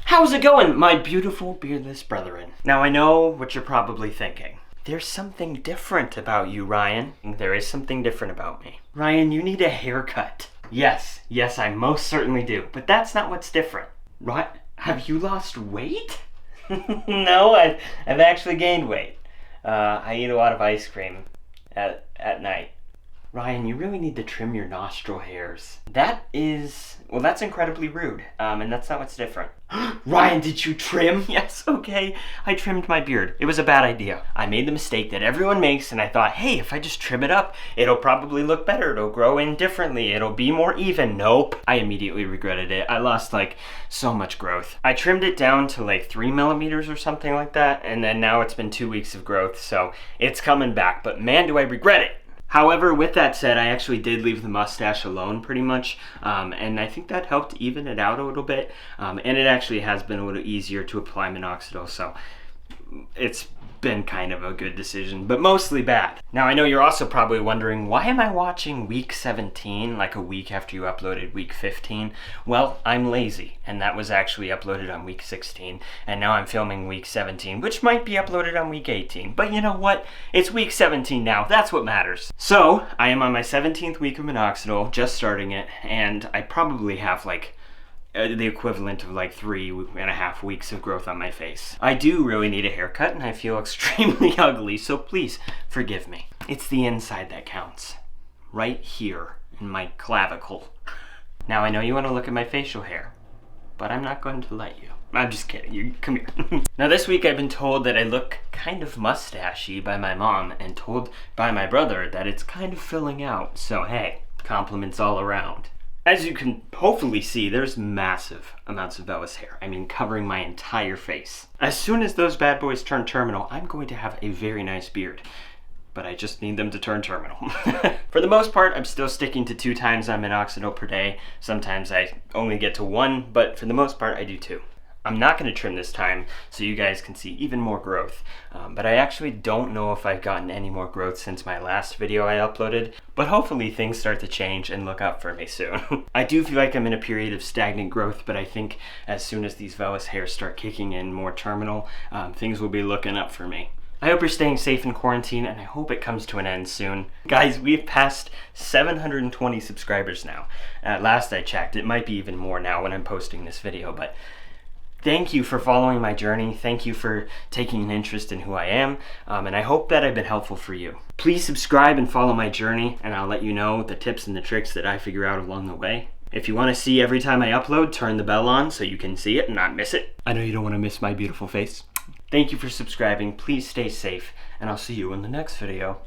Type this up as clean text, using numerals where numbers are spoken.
How's it going, my beautiful beardless brethren? Now I know what you're probably thinking. There's something different about you, Ryan. There is something different about me. Ryan, you need a haircut. Yes, I most certainly do. But that's not what's different. Right? Have you lost weight? No, I've actually gained weight. I eat a lot of ice cream at night. Ryan, you really need to trim your nostril hairs. That's incredibly rude. And that's not what's different. Ryan, did you trim? Yes, okay. I trimmed my beard. It was a bad idea. I made the mistake that everyone makes, and I thought, hey, if I just trim it up, it'll probably look better. It'll grow in differently. It'll be more even. Nope. I immediately regretted it. I lost so much growth. I trimmed it down to 3 millimeters or something like that, and then now it's been 2 weeks of growth, so it's coming back, but man, do I regret it. However, with that said, I actually did leave the mustache alone pretty much, and I think that helped even it out a little bit, and it actually has been a little easier to apply minoxidil, so it's been kind of a good decision, but mostly bad. Now, I know you're also probably wondering, why am I watching week 17 like a week after you uploaded week 15? Well, I'm lazy, and that was actually uploaded on week 16, and now I'm filming week 17, which might be uploaded on week 18, but you know what? It's week 17 now, that's what matters. So, I am on my 17th week of minoxidil, just starting it, and I probably have the equivalent of 3.5 weeks of growth on my face. I do really need a haircut and I feel extremely ugly, so please forgive me. It's the inside that counts. Right here in my clavicle. Now I know you want to look at my facial hair, but I'm not going to let you. I'm just kidding, you come here. Now this week I've been told that I look kind of mustachy by my mom and told by my brother that it's kind of filling out, so hey, compliments all around. As you can hopefully see, there's massive amounts of vellus hair. I mean, covering my entire face. As soon as those bad boys turn terminal, I'm going to have a very nice beard. But I just need them to turn terminal. For the most part, I'm still sticking to 2 times on minoxidil per day. Sometimes I only get to 1, but for the most part, I do 2. I'm not going to trim this time so you guys can see even more growth, but I actually don't know if I've gotten any more growth since my last video I uploaded, but hopefully things start to change and look up for me soon. I do feel like I'm in a period of stagnant growth, but I think as soon as these vellus hairs start kicking in more terminal, things will be looking up for me. I hope you're staying safe in quarantine, and I hope it comes to an end soon. Guys, we've passed 720 subscribers now. At last I checked, it might be even more now when I'm posting this video, but thank you for following my journey. Thank you for taking an interest in who I am, and I hope that I've been helpful for you. Please subscribe and follow my journey, and I'll let you know the tips and the tricks that I figure out along the way. If you want to see every time I upload, turn the bell on so you can see it and not miss it. I know you don't want to miss my beautiful face. Thank you for subscribing. Please stay safe, and I'll see you in the next video.